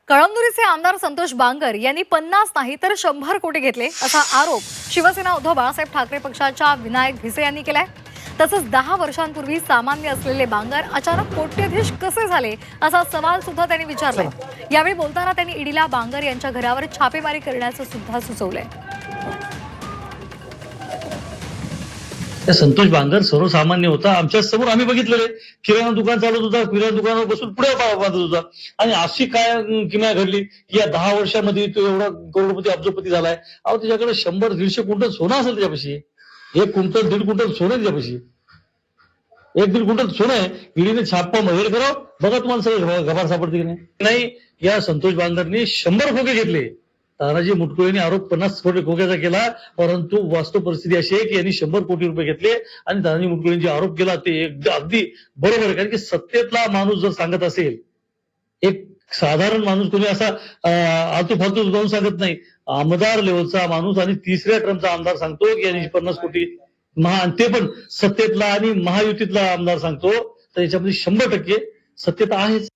कळमनुरीचे आमदार संतोष बांगर यांनी 50 नाही तर 100 कोटी घेतले असा आरोप शिवसेना उद्धव बाळासाहेब ठाकरे पक्षाच्या विनायक भिसे यांनी केलाय। तसंच 10 वर्षांपूर्वी सामान्य असलेले बांगर अचानक कोट्यधीश कसे झाले असा सवाल सुद्धा त्यांनी विचारलाय। यावेळी बोलताना त्यांनी ईडीला बांगर यांच्या घरावर छापेमारी करण्याचं सुद्धा सुचवलंय। संतोष बांगर सर्वसामान्य होता, आमच्या समोर आम्ही बघितलेले किराणा दुकान चालत होता, किराणा दुकानावर बसून पुढे बांधत होता आणि अशी काय किमया घडली की या 10 वर्षामध्ये तो एवढा करोडपती अब्जपती झालाय। अहो त्याच्याकडे 100-150 क्विंटल सोनं असेल त्याच्यापाशी, 1 क्विंटल 1.5 क्विंटल सोनं त्याच्यापाशी, 1-1.5 क्विंटल सोनं आहे। ईडीने छापा महेर करावं, बघा तुम्हाला सगळं गबार सापडते की नाही। या संतोष बांगरने 100 खोके घेतले। तानाजी मुटकुळेंनी आरोप 50 कोटी खोक्याचा केला, परंतु वास्तव परिस्थिती अशी आहे की यांनी 100 कोटी रुपये घेतले आणि तानाजी मुटकुळेंनी आरोप केला ते अगदी बरोबर आहे। कारण की सत्तेतला माणूस जर सांगत असेल, एक साधारण माणूस कोणी असा आलतू फालतू जाऊन सांगत नाही। आमदार लेवलचा माणूस आणि 3ऱ्या टर्मचा आमदार सांगतो की यांनी 50 कोटी ते पण सत्तेतला आणि महायुतीतला आमदार सांगतो, तर याच्यामध्ये 100% सत्यता आहेच।